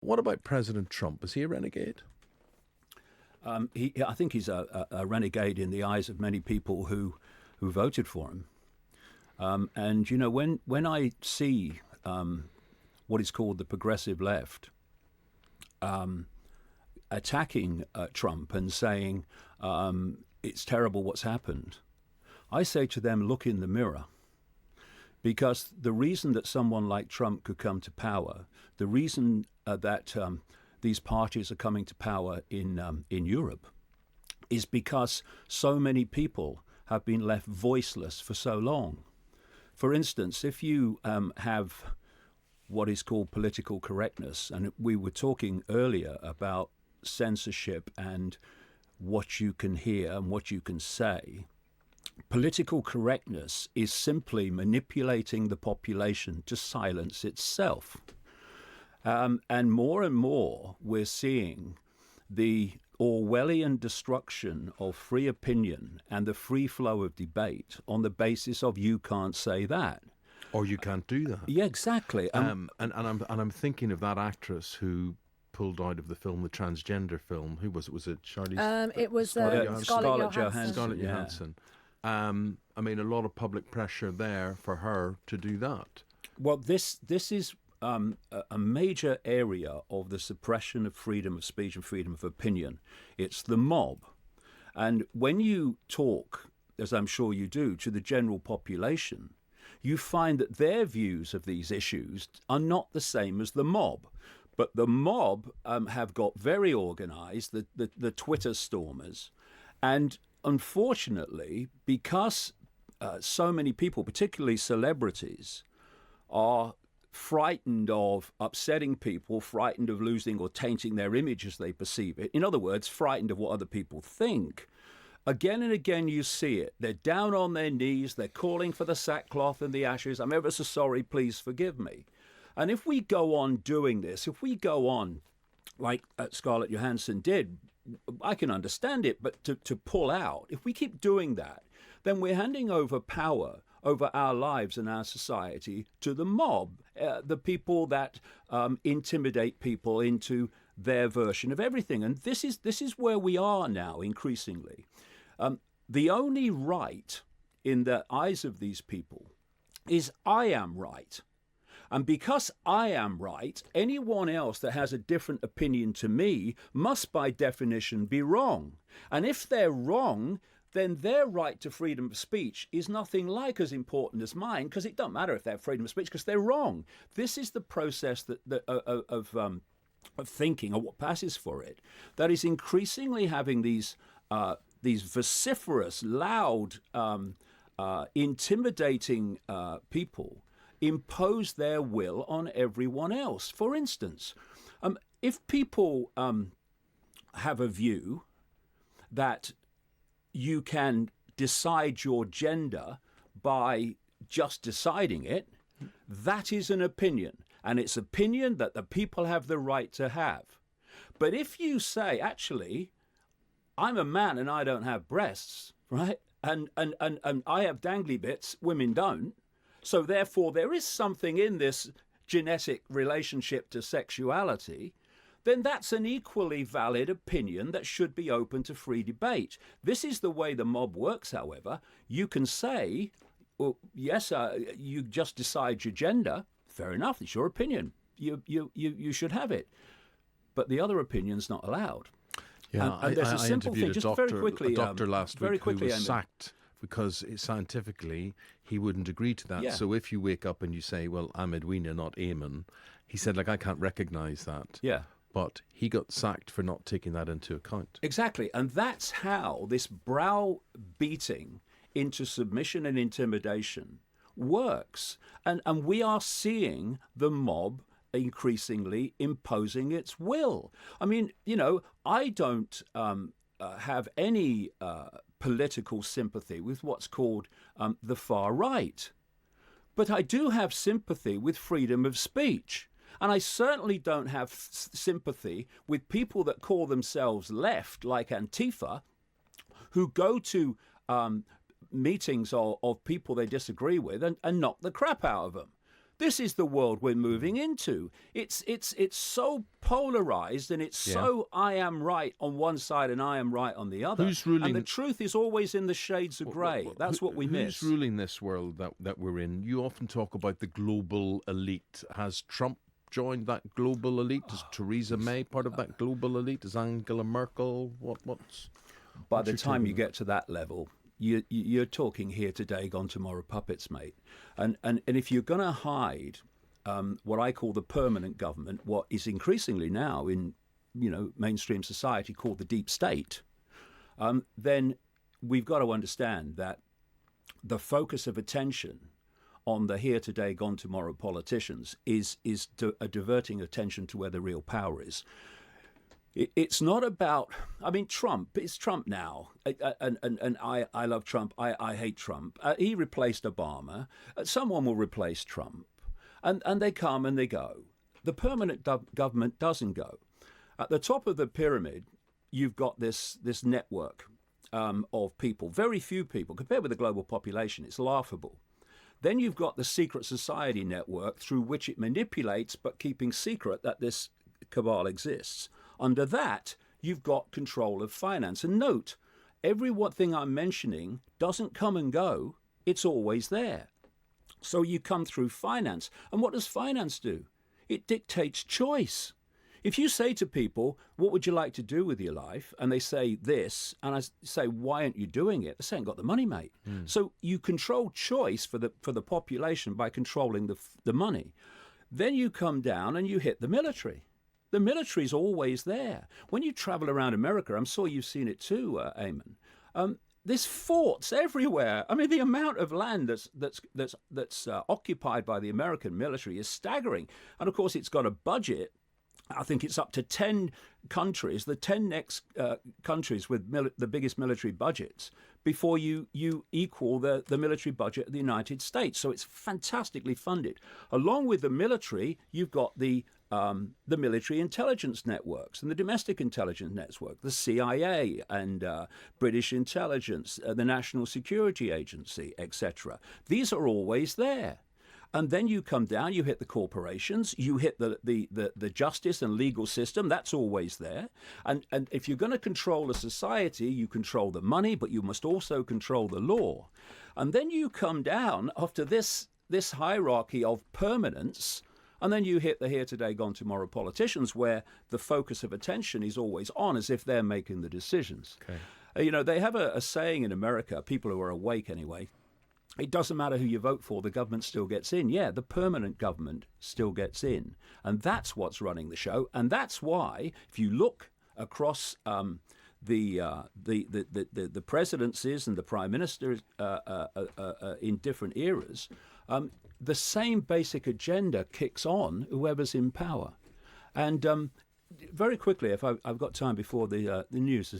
What about President Trump? Is he a renegade? I think he's a renegade in the eyes of many people who voted for him. And, when I see what is called the progressive left attacking Trump and saying it's terrible what's happened, I say to them, look in the mirror. Because the reason that someone like Trump could come to power, the reason that these parties are coming to power in Europe, is because so many people have been left voiceless for so long. For instance, if you have what is called political correctness, and we were talking earlier about censorship and what you can hear and what you can say. Political correctness is simply manipulating the population to silence itself. And more we're seeing the Orwellian destruction of free opinion and the free flow of debate on the basis of you can't say that. Or you can't do that. Yeah, exactly. And I'm thinking of that actress who pulled out of the film, the transgender film. Who was it? Was it Charlize? It was Scarlett Johansson. Scarlett Johansson. I mean, a lot of public pressure there for her to do that. Well, this is a major area of the suppression of freedom of speech and freedom of opinion. It's the mob. And when you talk, as I'm sure you do, to the general population, you find that their views of these issues are not the same as the mob. But the mob have got very organized, the Twitter stormers. And unfortunately, because so many people, particularly celebrities, are frightened of upsetting people, frightened of losing or tainting their image as they perceive it. In other words, frightened of what other people think. Again and again you see it. They're down on their knees. They're calling for the sackcloth and the ashes. I'm ever so sorry. Please forgive me. And if we go on doing this, if we go on like Scarlett Johansson did, I can understand it, but to pull out, if we keep doing that, then we're handing over power over our lives and our society to the mob, the people that intimidate people into their version of everything. And this is where we are now increasingly. The only right in the eyes of these people is I am right. And because I am right, anyone else that has a different opinion to me must by definition be wrong. And if they're wrong, then their right to freedom of speech is nothing like as important as mine, because it don't matter if they have freedom of speech because they're wrong. This is the process of thinking, or what passes for it, that is increasingly having these vociferous, loud, intimidating people impose their will on everyone else. For instance, if people have a view that you can decide your gender by just deciding it, that is an opinion. And it's opinion that the people have the right to have. But if you say, actually, I'm a man and I don't have breasts, right? And I have dangly bits, women don't. So therefore, there is something in this genetic relationship to sexuality, then that's an equally valid opinion that should be open to free debate. This is the way the mob works, however. You can say, well, yes, you just decide your gender. Fair enough, it's your opinion. You should have it. But the other opinion's not allowed. Yeah, and there's a simple thing, just very quickly. A doctor last week who was Eamonn. sacked because scientifically he wouldn't agree to that. Yeah. So if you wake up and you say, well, I'm Edwina, not Eamonn, he said, I can't recognise that. Yeah. But he got sacked for not taking that into account. Exactly. And that's how this browbeating into submission and intimidation works. And we are seeing the mob increasingly imposing its will. I mean, I don't have any political sympathy with what's called the far right. But I do have sympathy with freedom of speech. And I certainly don't have sympathy with people that call themselves left, like Antifa, who go to meetings of people they disagree with and knock the crap out of them. This is the world we're moving into. It's so polarized, and it's so I am right on one side and I am right on the other. Who's ruling? And the truth is always in the shades of grey. That's what we miss. Who's ruling this world that we're in? You often talk about the global elite. Has Trump joined that global elite? Is Theresa May part of that global elite? Is Angela Merkel? By the time you get to that level, you're talking here today, gone tomorrow puppets, mate. And if you're going to hide what I call the permanent government, what is increasingly now in mainstream society called the deep state, then we've got to understand that the focus of attention on the here today, gone tomorrow politicians is diverting attention to where the real power is. It's not about, Trump. It's Trump now, and I love Trump. I hate Trump. He replaced Obama. Someone will replace Trump, and they come and they go. The permanent government doesn't go. At the top of the pyramid, you've got this network of people. Very few people compared with the global population. It's laughable. Then you've got the secret society network through which it manipulates, but keeping secret that this cabal exists. Under that, you've got control of finance. And note, every thing I'm mentioning doesn't come and go. It's always there. So you come through finance. And what does finance do? It dictates choice. If you say to people, what would you like to do with your life? And they say this, and I say, why aren't you doing it? They say, I ain't got the money, mate. So you control choice for the population by controlling the money. Then you come down and you hit the military. The military's always there. When you travel around America, I'm sure you've seen it too, Eamonn. There's forts everywhere. The amount of land that's occupied by the American military is staggering. And of course, it's got a budget. I think it's up to 10 countries, the 10 next countries with the biggest military budgets, before you equal the military budget of the United States. So it's fantastically funded. Along with the military, you've got the military intelligence networks and the domestic intelligence network, the CIA and British intelligence, the National Security Agency, etc. These are always there. And then you come down, you hit the corporations, you hit the justice and legal system, that's always there. And if you're going to control a society, you control the money, but you must also control the law. And then you come down after this hierarchy of permanence, and then you hit the here today, gone tomorrow politicians, where the focus of attention is always on, as if they're making the decisions. Okay. They have a saying in America, people who are awake anyway, it doesn't matter who you vote for, the government still gets in. Yeah, the permanent government still gets in. And that's what's running the show. And that's why, if you look across the presidencies and the prime ministers in different eras, the same basic agenda kicks on whoever's in power. And very quickly, if I've got time before the news.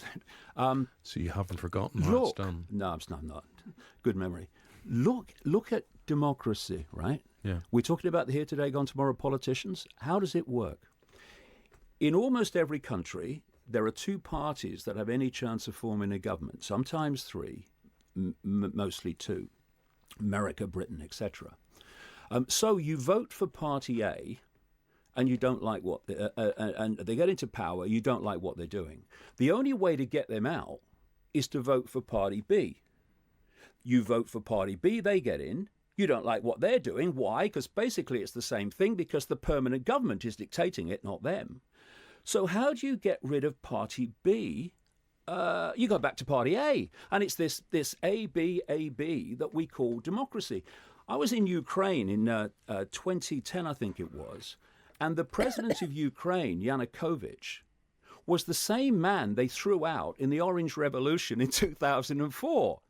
So you haven't forgotten how it's done? No, I'm not. Good memory. Look at democracy, right? Yeah. We're talking about the here today, gone tomorrow politicians. How does it work? In almost every country, there are two parties that have any chance of forming a government, sometimes three, mostly two, America, Britain, etc. So you vote for Party A, and you don't like what and they get into power, you don't like what they're doing. The only way to get them out is to vote for Party B. You vote for Party B, they get in. You don't like what they're doing. Why? Because basically it's the same thing, because the permanent government is dictating it, not them. So how do you get rid of Party B? You go back to Party A. And it's this AB that we call democracy. I was in Ukraine in 2010, I think it was. And the president of Ukraine, Yanukovych, was the same man they threw out in the Orange Revolution in 2004.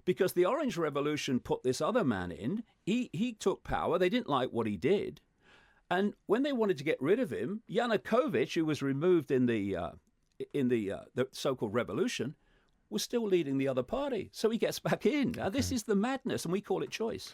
Because the Orange Revolution put this other man in, he took power, they didn't like what he did. And when they wanted to get rid of him, Yanukovych, who was removed in the so-called revolution, was still leading the other party. So he gets back in. Now, this is the madness, and we call it choice.